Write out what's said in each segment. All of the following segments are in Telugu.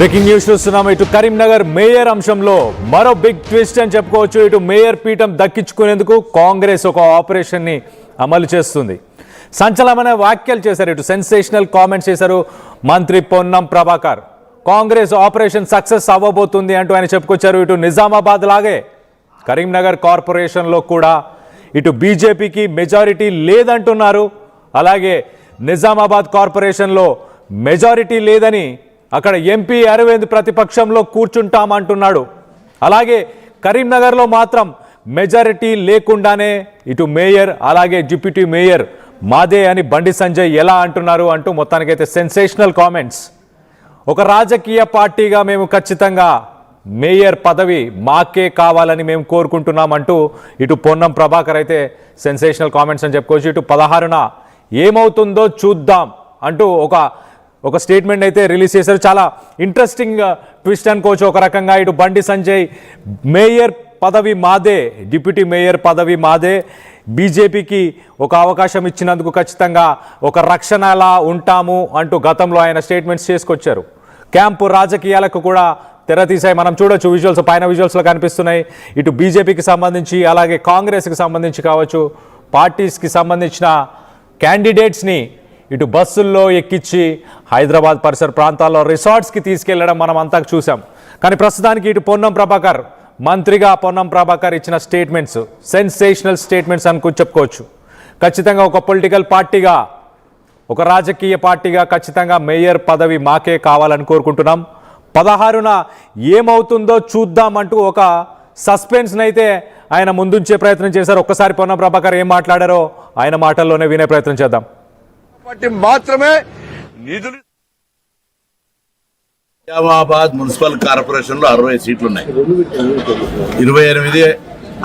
బ్రేకింగ్ న్యూస్ చూస్తున్నాం. ఇటు కరీంనగర్ మేయర్ అంశంలో మరో బిగ్ ట్విస్ట్ అని చెప్పుకోవచ్చు. ఇటు మేయర్ పీఠం దక్కించుకునేందుకు కాంగ్రెస్ ఒక ఆపరేషన్ ని అమలు చేస్తుంది. సంచలనమైన వ్యాఖ్యలు చేశారు. ఇటు సెన్సేషనల్ కామెంట్స్ చేశారు మంత్రి పొన్నం ప్రభాకర్. కాంగ్రెస్ ఆపరేషన్ సక్సెస్ అవ్వబోతుంది అంటూ ఆయన చెప్పుకొచ్చారు. ఇటు నిజామాబాద్ లాగే కరీంనగర్ కార్పొరేషన్లో కూడా ఇటు బీజేపీకి మెజారిటీ లేదంటున్నారు. అలాగే నిజామాబాద్ కార్పొరేషన్లో మెజారిటీ లేదని అక్కడ ఎంపీ అరవింద్ ప్రతిపక్షంలో కూర్చుంటామంటున్నాడు. అలాగే కరీంనగర్లో మాత్రం మెజారిటీ లేకుండానే ఇటు మేయర్ అలాగే డిప్యూటీ మేయర్ మాదే అని బండి సంజయ్ ఎలా అంటున్నారు అంటూ మొత్తానికైతే సెన్సేషనల్ కామెంట్స్. ఒక రాజకీయ పార్టీగా మేము ఖచ్చితంగా మేయర్ పదవి మాకే కావాలని మేము కోరుకుంటున్నామంటూ ఇటు పొన్నం ప్రభాకర్ అయితే సెన్సేషనల్ కామెంట్స్ అని చెప్పుకోవచ్చు. ఇటు 16న ఏమవుతుందో చూద్దాం అంటూ ఒక స్టేట్మెంట్ అయితే రిలీజ్ చేశారు. చాలా ఇంట్రెస్టింగ్ ట్విస్ట్ అనుకోవచ్చు ఒక రకంగా. ఇటు బండి సంజయ్ మేయర్ పదవి మాదే, డిప్యూటీ మేయర్ పదవి మాదే, బీజేపీకి ఒక అవకాశం ఇచ్చినందుకు ఖచ్చితంగా ఒక రక్షణలా ఉంటాము అంటూ గతంలో ఆయన స్టేట్మెంట్స్ చేసుకొచ్చారు. క్యాంపు రాజకీయాలకు కూడా తెరతీసాయి. మనం చూడొచ్చు విజువల్స్, పైన విజువల్స్లో కనిపిస్తున్నాయి. ఇటు బీజేపీకి సంబంధించి అలాగే కాంగ్రెస్కి సంబంధించి కావచ్చు, పార్టీస్కి సంబంధించిన క్యాండిడేట్స్ని ఇటు బస్సుల్లో ఎక్కించి హైదరాబాద్ పరిసర ప్రాంతాల్లో రిసార్ట్స్కి తీసుకెళ్లడం మనం అంతా చూసాం. కానీ ప్రస్తుతానికి ఇటు పొన్నం ప్రభాకర్, మంత్రిగా పొన్నం ప్రభాకర్ ఇచ్చిన స్టేట్మెంట్స్ సెన్సేషనల్ స్టేట్మెంట్స్ అని చెప్పుకోవచ్చు. ఖచ్చితంగా ఒక పొలిటికల్ పార్టీగా, ఒక రాజకీయ పార్టీగా ఖచ్చితంగా మేయర్ పదవి మాకే కావాలని కోరుకుంటున్నాం. 16న ఏమవుతుందో చూద్దామంటూ ఒక సస్పెన్స్ని అయితే ఆయన ముందుంచే ప్రయత్నం చేశారు. ఒక్కసారి పొన్నం ప్రభాకర్ ఏం మాట్లాడారో ఆయన మాటల్లోనే వినే ప్రయత్నం చేద్దాం. మాత్రమే నిధులు. నిజామాబాద్ మున్సిపల్ కార్పొరేషన్ లో 60 సీట్లు ఉన్నాయి. 28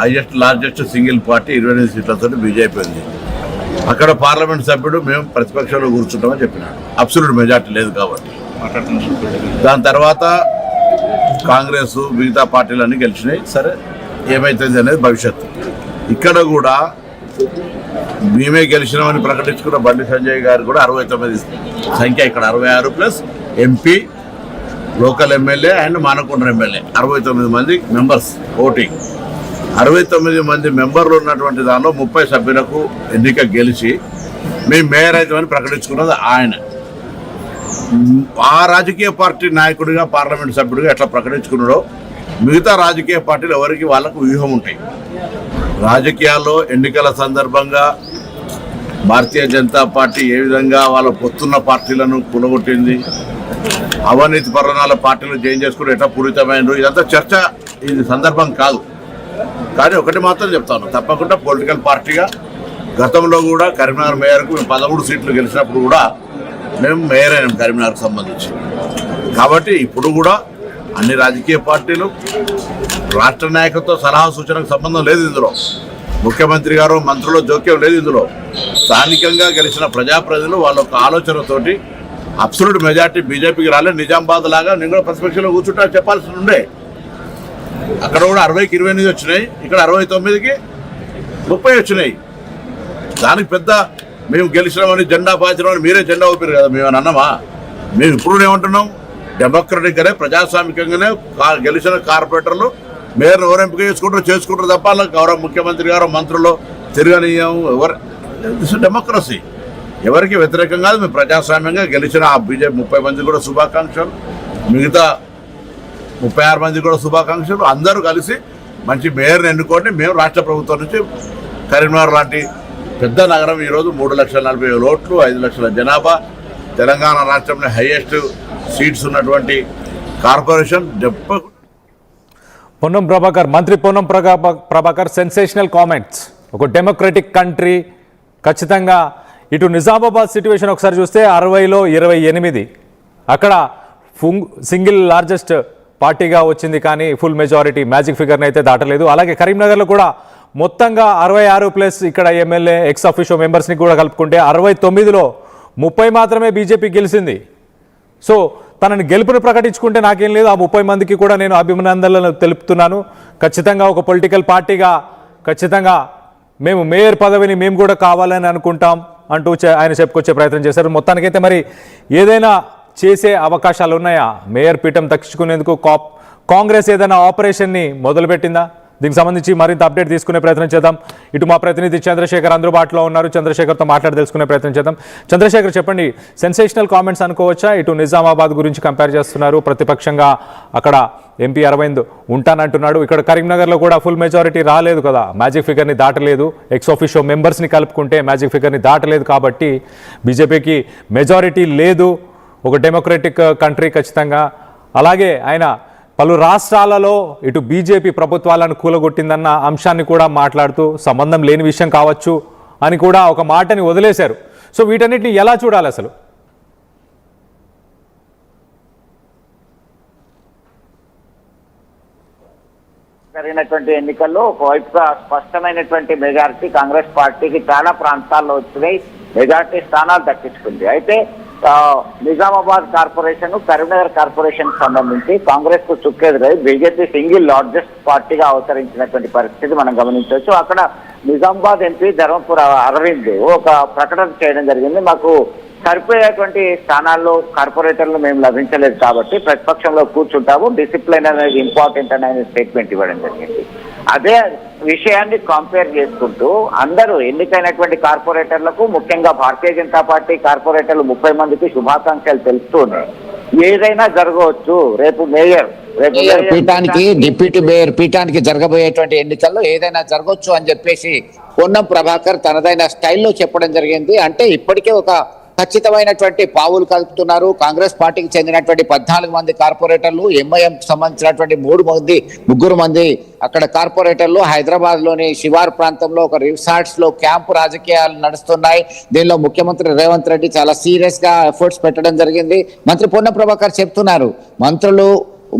హైయెస్ట్ లార్జెస్ట్ సింగిల్ పార్టీ 28 సీట్లతో బీజేపీ ఉంది. అక్కడ పార్లమెంట్ సభ్యుడు మేము ప్రతిపక్షంలో కూర్చుంటామని చెప్పినాడు. అబ్సల్యూట్ మెజార్టీ లేదు కాబట్టి. దాని తర్వాత కాంగ్రెస్ మిగతా పార్టీలన్నీ గెలిచినాయి. సరే ఏమైతుంది అనేది భవిష్యత్తు. ఇక్కడ కూడా మేమే గెలిచినామని ప్రకటించుకున్న బండి సంజయ్ గారు కూడా 69 సంఖ్య, ఇక్కడ 66 plus MP, local MLA and Manakonda MLA 69 మంది మెంబర్స్ ఓటింగ్. 69 మంది మెంబర్లు ఉన్నటువంటి దానిలో 30 సభ్యులకు ఎన్నిక గెలిచి మేము మేయర్ అవుతామని ప్రకటించుకున్నది ఆయన. ఆ రాజకీయ పార్టీ నాయకుడిగా పార్లమెంట్ సభ్యుడిగా ఎట్లా ప్రకటించుకున్నాడో మిగతా రాజకీయ పార్టీలు ఎవరికి వాళ్ళకు వ్యూహం ఉంటాయి. రాజకీయాల్లో ఎన్నికల సందర్భంగా భారతీయ జనతా పార్టీ ఏ విధంగా వాళ్ళ పొత్తున్న పార్టీలను కొనగొట్టింది, అవినీతి పరణాల పార్టీలు చేంజ్ చేసుకుని ఎట్లా పూరితమైనరు, ఇదంతా చర్చ ఇది సందర్భం కాదు. కానీ ఒకటి మాత్రం చెప్తాను, తప్పకుండా పొలిటికల్ పార్టీగా గతంలో కూడా కరీంనగర్ మేయర్కు మేము 13 సీట్లు గెలిచినప్పుడు కూడా మేము మేయర్ అయినాం కరీంనగర్కి సంబంధించి. కాబట్టి ఇప్పుడు కూడా అన్ని రాజకీయ పార్టీలు రాష్ట్ర నాయకత్వ సలహా సూచనకు సంబంధం లేదు. ఇందులో ముఖ్యమంత్రి గారు మంత్రుల జోక్యం లేదు. ఇందులో స్థానికంగా గెలిచిన ప్రజాప్రతినిధులు వాళ్ళ ఒక ఆలోచనతోటి అబ్సల్యూట్ మెజార్టీ బీజేపీకి రాలేదు. నిజామాబాద్ లాగా నేను కూడా ప్రతిపక్షంలో కూర్చుంటా చెప్పాల్సి ఉండే. అక్కడ కూడా 60కి 28 వచ్చినాయి, ఇక్కడ 69కి 30 వచ్చినాయి. దానికి పెద్ద మేము గెలిచినామని జెండా పాచినామని మీరే జెండా ఊపారు కదా, మేము అన్నమా? మేము ఇప్పుడు ఏమంటున్నాం, డెమోక్రటిక్గానే ప్రజాస్వామికంగానే గెలిచిన కార్పొరేటర్లు మేయర్ను ఎవరు ఎంపిక చేసుకుంటారు తప్ప గౌరవ ముఖ్యమంత్రి గారు మంత్రులు తిరగనీయం. డెమోక్రసీ ఎవరికి వ్యతిరేకం కాదు. మేము ప్రజాస్వామ్యంగా గెలిచిన ఆ బీజేపీ 30 మంది కూడా శుభాకాంక్షలు, మిగతా 36 మంది కూడా శుభాకాంక్షలు. అందరూ కలిసి మంచి మేయర్ని ఎన్నుకోండి. మేము రాష్ట్ర ప్రభుత్వం నుంచి కరీంనగర్ లాంటి పెద్ద నగరం ఈరోజు 3,40,000 ఓట్లు, 5 లక్షల జనాభా, తెలంగాణ రాష్ట్రంలో హైయెస్ట్ సీట్స్ ఉన్నటువంటి కార్పొరేషన్. పొన్నం ప్రభాకర్, మంత్రి పొన్నం ప్రభాకర్ సెన్సేషనల్ కామెంట్స్. ఒక డెమోక్రటిక్ కంట్రీ ఖచ్చితంగా. ఇటు నిజామాబాద్ సిట్యువేషన్ ఒకసారి చూస్తే 60లో 28 అక్కడ సింగిల్ లార్జెస్ట్ పార్టీగా వచ్చింది, కానీ ఫుల్ మెజారిటీ మ్యాజిక్ ఫిగర్ని అయితే దాటలేదు. అలాగే కరీంనగర్లో కూడా మొత్తంగా 66 ప్లస్ ఇక్కడ ఎమ్మెల్యే ఎక్స్ అఫీషియో మెంబర్స్ని కూడా కలుపుకుంటే 69లో 30 మాత్రమే బీజేపీ గెలిచింది. సో తనని గెలుపును ప్రకటించుకుంటే నాకేం లేదు, ఆ 30 మందికి కూడా నేను అభినందనలు తెలుపుతున్నాను. ఖచ్చితంగా ఒక పొలిటికల్ పార్టీగా ఖచ్చితంగా మేము మేయర్ పదవిని మేము కూడా కావాలని అనుకుంటాం అంటూ ఆయన చెప్పుకొచ్చే ప్రయత్నం చేశారు. మొత్తానికైతే మరి ఏదైనా చేసే అవకాశాలు ఉన్నాయా? మేయర్ పీఠం దక్కించుకునేందుకు కాంగ్రెస్ ఏదైనా ఆపరేషన్ని మొదలుపెట్టిందా? దీనికి సంబంధించి మరింత అప్డేట్ తీసుకునే ప్రయత్నం చేద్దాం. ఇటు మా ప్రతినిధి చంద్రశేఖర్ అందుబాటులో ఉన్నారు. చంద్రశేఖర్తో మాట్లాడి తెలుసుకునే ప్రయత్నం చేద్దాం. చంద్రశేఖర్, చెప్పండి, సెన్సేషనల్ కామెంట్స్ అనుకోవచ్చా? ఇటు నిజామాబాద్ గురించి కంపేర్ చేస్తున్నారు, ప్రతిపక్షంగా అక్కడ ఎంపీ అరవింద్ ఉంటానంటున్నాడు. ఇక్కడ కరీంనగర్లో కూడా ఫుల్ మెజారిటీ రాలేదు కదా, మ్యాజిక్ ఫిగర్ని దాటలేదు. ఎక్స్ ఆఫీషియో మెంబర్స్ని కలుపుకుంటే మ్యాజిక్ ఫిగర్ని దాటలేదు కాబట్టి బీజేపీకి మెజారిటీ లేదు. ఒక డెమోక్రటిక్ కంట్రీ ఖచ్చితంగా. అలాగే ఆయన పలు రాష్ట్రాలలో ఇటు బీజేపీ ప్రభుత్వాలను కూలగొట్టిందన్న అంశాన్ని కూడా మాట్లాడుతూ సంబంధం లేని విషయం కావచ్చు అని కూడా ఒక మాటని వదిలేశారు. సో వీటన్నిటిని ఎలా చూడాలి అసలు? జరిగినటువంటి ఎన్నికల్లో ఒకవైపుగా స్పష్టమైనటువంటి మెజారిటీ కాంగ్రెస్ పార్టీకి చాలా ప్రాంతాల్లో వచ్చినాయి, మెజారిటీ స్థానాలు దక్కించుకుంది. అయితే నిజామాబాద్ కార్పొరేషన్, కరీంనగర్ కార్పొరేషన్ సంబంధించి కాంగ్రెస్ కు చుక్కెదురై బీజేపీ సింగిల్ లార్జెస్ట్ పార్టీగా అవతరించినటువంటి పరిస్థితి మనం గమనించవచ్చు. అక్కడ నిజామాబాద్ ఎంపీ ధర్మపుర అరవింద్ ఒక ప్రకటన చేయడం జరిగింది. మాకు సరిపోయేటువంటి స్థానాల్లో కార్పొరేటర్లు మేము లభించలేదు కాబట్టి ప్రతిపక్షంలో కూర్చుంటాము, డిసిప్లిన్ అనేది ఇంపార్టెంట్ అనే స్టేట్మెంట్ ఇవ్వడం జరిగింది. అదే విషయాన్ని కంపేర్ చేసుకుంటూ అందరూ ఎన్నికైనటువంటి కార్పొరేటర్లకు, ముఖ్యంగా భారతీయ జనతా పార్టీ కార్పొరేటర్లు 30 మందికి శుభాకాంక్షలు తెలుస్తూనే ఏదైనా జరగవచ్చు. రేపు మేయర్ పీఠానికి, డిప్యూటీ మేయర్ పీఠానికి జరగబోయేటువంటి ఎన్నికల్లో ఏదైనా జరగవచ్చు అని చెప్పేసి పొన్నం ప్రభాకర్ తనదైన స్టైల్లో చెప్పడం జరిగింది. అంటే ఇప్పటికే ఒక ఖచ్చితమైనటువంటి పావులు కలుపుతున్నారు. కాంగ్రెస్ పార్టీకి చెందినటువంటి 14 మంది కార్పొరేటర్లు, ఎంఐఎం సంబంధించినటువంటి 3 మంది అక్కడ కార్పొరేటర్లు హైదరాబాద్ లోని శివారు ప్రాంతంలో ఒక రిసార్ట్స్ లో క్యాంపు రాజకీయాలు నడుస్తున్నాయి. దీనిలో ముఖ్యమంత్రి రేవంత్ రెడ్డి చాలా సీరియస్ గా ఎఫర్ట్స్ పెట్టడం జరిగింది. మంత్రి పొన్నం ప్రభాకర్ చెప్తున్నారు, మంత్రులు,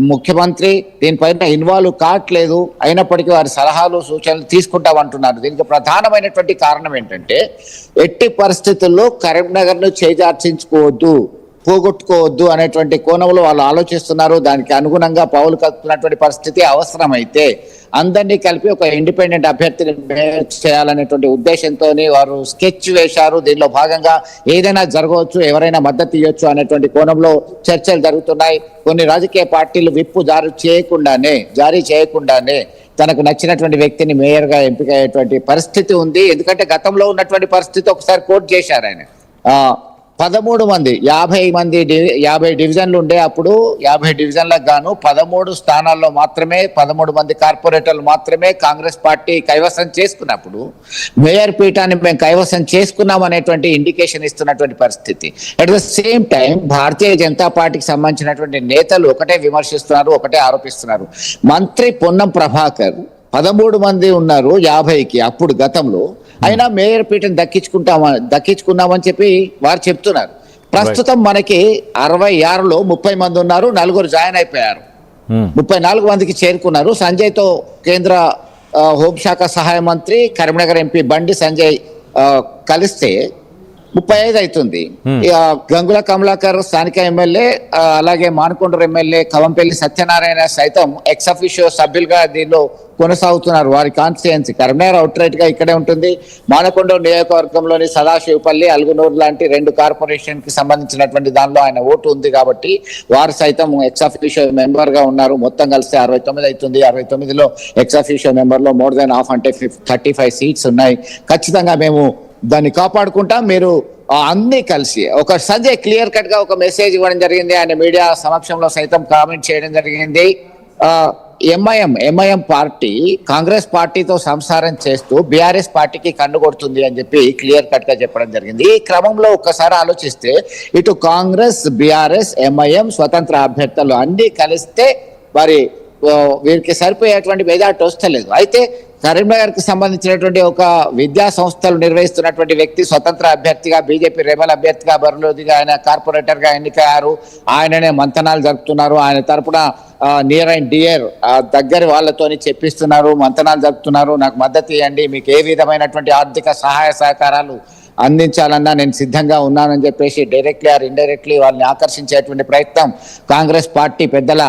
ముఖ్యమంత్రి దీనిపైన ఇన్వాల్వ్ కావట్లేదు, అయినప్పటికీ వారి సలహాలు సూచనలు తీసుకుంటామంటున్నారు. దీనికి ప్రధానమైనటువంటి కారణం ఏంటంటే ఎట్టి పరిస్థితుల్లో కరీంనగర్ను చేజార్చించుకోవద్దు, పోగొట్టుకోవద్దు అనేటువంటి కోణంలో వాళ్ళు ఆలోచిస్తున్నారు. దానికి అనుగుణంగా పావులు కలుపుతున్నటువంటి పరిస్థితి. అవసరమైతే అందరినీ కలిపి ఒక ఇండిపెండెంట్ అభ్యర్థిని చేయాలనేటువంటి ఉద్దేశంతో వారు స్కెచ్ వేశారు. దీనిలో భాగంగా ఏదైనా జరగవచ్చు, ఎవరైనా మద్దతు ఇవ్వచ్చు అనేటువంటి కోణంలో చర్చలు జరుగుతున్నాయి. కొన్ని రాజకీయ పార్టీలు విప్పు జారీ చేయకుండానే తనకు నచ్చినటువంటి వ్యక్తిని మేయర్ గా ఎంపిక అయ్యేటువంటి పరిస్థితి ఉంది. ఎందుకంటే గతంలో ఉన్నటువంటి పరిస్థితి ఒకసారి కోట్ చేశారు ఆయన. 13 మంది 50 డివిజన్లు ఉండే, అప్పుడు 50 డివిజన్లకు గాను 13 స్థానాల్లో మాత్రమే 13 మంది కార్పొరేటర్లు మాత్రమే కాంగ్రెస్ పార్టీ కైవసం చేసుకున్నప్పుడు మేయర్ పీఠాన్ని మేము కైవసం చేసుకున్నాం అనేటువంటి ఇండికేషన్ ఇస్తున్నటువంటి పరిస్థితి. At the same time Bharatiya Janata పార్టీకి సంబంధించినటువంటి నేతలు ఒకటే విమర్శిస్తున్నారు, ఒకటే ఆరోపిస్తున్నారు. మంత్రి పొన్నం ప్రభాకర్ 13 మంది ఉన్నారు 50కి అప్పుడు గతంలో, అయినా మేయర్ పీఠం దక్కించుకున్నామని చెప్పి వారు చెప్తున్నారు. ప్రస్తుతం మనకి 66లో 30 మంది ఉన్నారు, 4 జాయిన్ అయిపోయారు, 34 మందికి చేరుకున్నారు. సంజయ్తో కేంద్ర హోంశాఖ సహాయ మంత్రి, కరీంనగర్ ఎంపీ బండి సంజయ్ కలిస్తే 35 అవుతుంది. గంగుల కమలాకర్ స్థానిక ఎమ్మెల్యే, అలాగే మానకొండూరు ఎమ్మెల్యే కవంపల్లి సత్యనారాయణ సైతం ఎక్స్ అఫీషియో సభ్యులుగా దీనిలో కొనసాగుతున్నారు. వారి కాన్స్టిట్యుయెన్సీ కరీంనగర్ అవుట్ రైట్ గా ఇక్కడే ఉంటుంది. మానకొండూరు నియోజకవర్గంలోని సదాశివపల్లి, అలుగునూరు లాంటి 2 కార్పొరేషన్ కి సంబంధించినటువంటి దానిలో ఆయన ఓటు ఉంది కాబట్టి వారు సైతం ఎక్స్ అఫీషియో మెంబర్ గా ఉన్నారు. మొత్తం కలిస్తే 69 అవుతుంది. 69లో ఎక్స్ అఫీషియో మెంబర్ లో మోర్ దెన్ హాఫ్, అంటే 35 సీట్స్ ఉన్నాయి. ఖచ్చితంగా మేము దాన్ని కాపాడుకుంటాం. మీరు అన్ని కలిసి ఒక సంజయ్ క్లియర్ కట్ గా ఒక మెసేజ్ ఇవ్వడం జరిగింది. ఆయన మీడియా సమక్షంలో సైతం కామెంట్ చేయడం జరిగింది. ఎంఐఎం పార్టీ కాంగ్రెస్ పార్టీతో సంసారం చేస్తూ బీఆర్ఎస్ పార్టీకి కన్ను కొడుతుంది అని చెప్పి క్లియర్ కట్ గా చెప్పడం జరిగింది. ఈ క్రమంలో ఒక్కసారి ఆలోచిస్తే ఇటు కాంగ్రెస్, బీఆర్ఎస్, ఎంఐఎం స్వతంత్ర అభ్యర్థులు అన్ని కలిస్తే మరి వీరికి సరిపోయేటువంటి మెజార్టీ వస్తలేదు. అయితే కరీంనగర్ కి సంబంధించినటువంటి ఒక విద్యా సంస్థలు నిర్వహిస్తున్నటువంటి వ్యక్తి స్వతంత్ర అభ్యర్థిగా, బీజేపీ రెబల్ అభ్యర్థిగా బరిలోదిగా ఆయన కార్పొరేటర్ గా ఎన్నికయ్యారు. ఆయననే మంతనాలు జరుపుతున్నారు. ఆయన తరపున నియర్ అండ్ డియర్ దగ్గర వాళ్ళతోని చెప్పిస్తున్నారు, మంతనాలు జరుపుతున్నారు. నాకు మద్దతు ఇవ్వండి, మీకు ఏ విధమైనటువంటి ఆర్థిక సహాయ సహకారాలు అందించాలన్నా నేను సిద్ధంగా ఉన్నానని చెప్పేసి డైరెక్ట్లీ ఆర్ ఇండైరెక్ట్లీ వాళ్ళని ఆకర్షించేటువంటి ప్రయత్నం కాంగ్రెస్ పార్టీ పెద్దల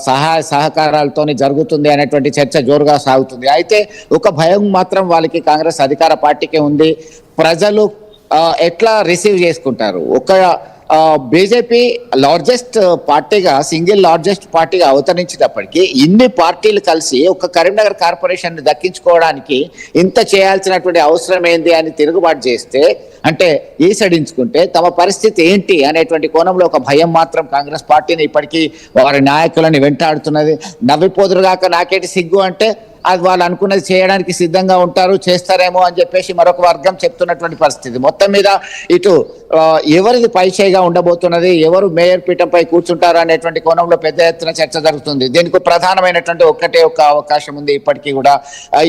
సహాయ సహకారాలతోని జరుగుతుంది అనేటువంటి చర్చ జోరుగా సాగుతుంది. అయితే ఒక భయం మాత్రం వాళ్ళకి కాంగ్రెస్ అధికార పార్టీకే ఉంది. ప్రజలు ఎట్లా రిసీవ్ చేసుకుంటారు? ఒక బీజేపీ లార్జెస్ట్ పార్టీగా, సింగిల్ లార్జెస్ట్ పార్టీగా అవతరించినప్పటికీ ఇన్ని పార్టీలు కలిసి ఒక కరీంనగర్ కార్పొరేషన్ దక్కించుకోవడానికి ఇంత చేయాల్సినటువంటి అవసరం ఏంది అని తిరుగుబాటు చేస్తే, అంటే ఈసడించుకుంటే తమ పరిస్థితి ఏంటి అనేటువంటి కోణంలో ఒక భయం మాత్రం కాంగ్రెస్ పార్టీని ఇప్పటికీ వారి నాయకులని వెంటాడుతున్నది. నవ్విపోదురుగాక నాకేటి సిగ్గు అంటే అది వాళ్ళు అనుకున్నది చేయడానికి సిద్ధంగా ఉంటారు, చేస్తారేమో అని చెప్పేసి మరొక వర్గం చెప్తున్నటువంటి పరిస్థితి. మొత్తం మీద ఇటు ఎవరిది పైచేయిగా ఉండబోతున్నది, ఎవరు మేయర్ పీఠంపై కూర్చుంటారు అనేటువంటి కోణంలో పెద్ద ఎత్తున చర్చ జరుగుతుంది. దీనికి ప్రధానమైనటువంటి ఒక్కటే ఒక అవకాశం ఉంది ఇప్పటికీ కూడా.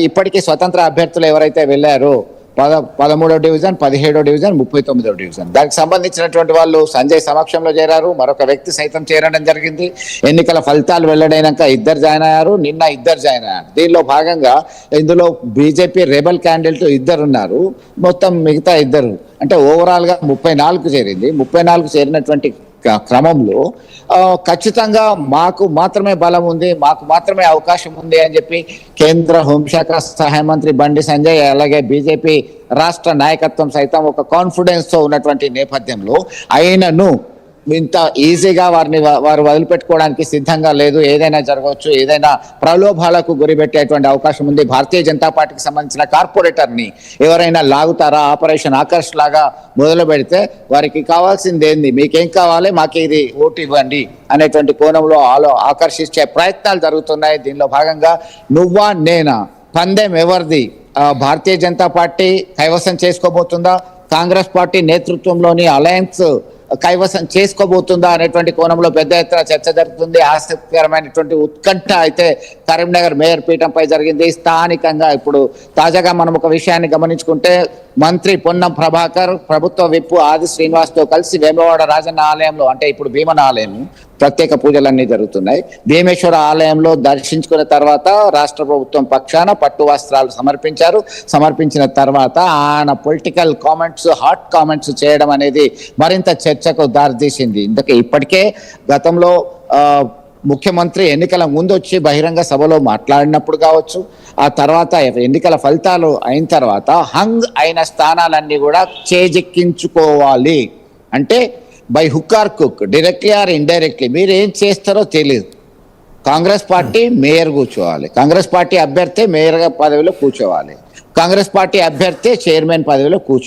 ఇప్పటికీ స్వతంత్ర అభ్యర్థులు ఎవరైతే వెళ్ళారో 13వ డివిజన్, 17వ డివిజన్, 39వ డివిజన్, దానికి సంబంధించినటువంటి వాళ్ళు సంజయ్ సమక్షంలో చేరారు. మరొక వ్యక్తి సైతం చేరడం జరిగింది. ఎన్నికల ఫలితాలు వెల్లడైనాక ఇద్దరు జాయిన్ అయ్యారు, నిన్న ఇద్దరు జాయిన్ అయ్యారు. దీనిలో భాగంగా ఇందులో బీజేపీ రెబల్ క్యాండిడేట్ ఇద్దరు ఉన్నారు, మొత్తం మిగతా ఇద్దరు, అంటే ఓవరాల్ గా 34 చేరింది. 34 చేరినటువంటి క్రమంలో ఖచ్చితంగా మాకు మాత్రమే బలం ఉంది, మాకు మాత్రమే అవకాశం ఉంది అని చెప్పి కేంద్ర హోంశాఖ సహాయ మంత్రి బండి సంజయ్, అలాగే బీజేపీ రాష్ట్ర నాయకత్వం సైతం ఒక కాన్ఫిడెన్స్ తో ఉన్నటువంటి నేపథ్యంలో అయినను ఇంత ఈజీగా వారు వదిలిపెట్టుకోవడానికి సిద్ధంగా లేదు. ఏదైనా జరగవచ్చు, ఏదైనా ప్రలోభాలకు గురిపెట్టేటువంటి అవకాశం ఉంది. భారతీయ జనతా పార్టీకి సంబంధించిన కార్పొరేటర్ని ఎవరైనా లాగుతారా, ఆపరేషన్ ఆకర్ష్ లాగా మొదలు పెడితే వారికి కావాల్సింది ఏంది, మీకేం కావాలి, మాకు ఇది ఓటు ఇవ్వండి అనేటువంటి కోణంలో ఆకర్షించే ప్రయత్నాలు జరుగుతున్నాయి. దీనిలో భాగంగా నువ్వా నేనా, పందెం ఎవరిది, భారతీయ జనతా పార్టీ కైవసం చేసుకోబోతుందా, కాంగ్రెస్ పార్టీ నేతృత్వంలోని అలయన్స్ కైవసం చేసుకోబోతుందా అనేటువంటి కోణంలో పెద్ద ఎత్తున చర్చ జరుగుతుంది. ఆసక్తికరమైనటువంటి ఉత్కంఠ అయితే కరీంనగర్ మేయర్ పీఠంపై జరిగింది. స్థానికంగా ఇప్పుడు తాజాగా మనం ఒక విషయాన్ని గమనించుకుంటే, మంత్రి పొన్నం ప్రభాకర్ ప్రభుత్వ విప్పు ఆది శ్రీనివాస్ తో కలిసి వేములవాడ రాజన్న ఆలయంలో, అంటే ఇప్పుడు భీమన ఆలయం, ప్రత్యేక పూజలన్నీ జరుగుతున్నాయి. భీమేశ్వర ఆలయంలో దర్శించుకున్న తర్వాత రాష్ట్ర ప్రభుత్వం పక్షాన పట్టు వస్త్రాలు సమర్పించారు. సమర్పించిన తర్వాత ఆయన పొలిటికల్ కామెంట్స్, హాట్ కామెంట్స్ చేయడం అనేది మరింత చర్చకు దారితీసింది. ఇప్పటికే గతంలో ముఖ్యమంత్రి ఎన్నికల ముందు వచ్చి బహిరంగ సభలో మాట్లాడినప్పుడు కావచ్చు, ఆ తర్వాత ఎన్నికల ఫలితాలు అయిన తర్వాత హంగ్ అయిన స్థానాలన్నీ కూడా చేజెక్కించుకోవాలి, అంటే by hook are cook, directly or indirectly మీరు ఏం చేస్తారో తెలియదు. కాంగ్రెస్ పార్టీ మేయర్ కూర్చోవాలి, కాంగ్రెస్ పార్టీ అభ్యర్థి మేయర్ పదవిలో కూర్చోవాలి, కాంగ్రెస్ పార్టీ అభ్యర్థి చైర్మన్ పదవిలో కూర్చోవాలి.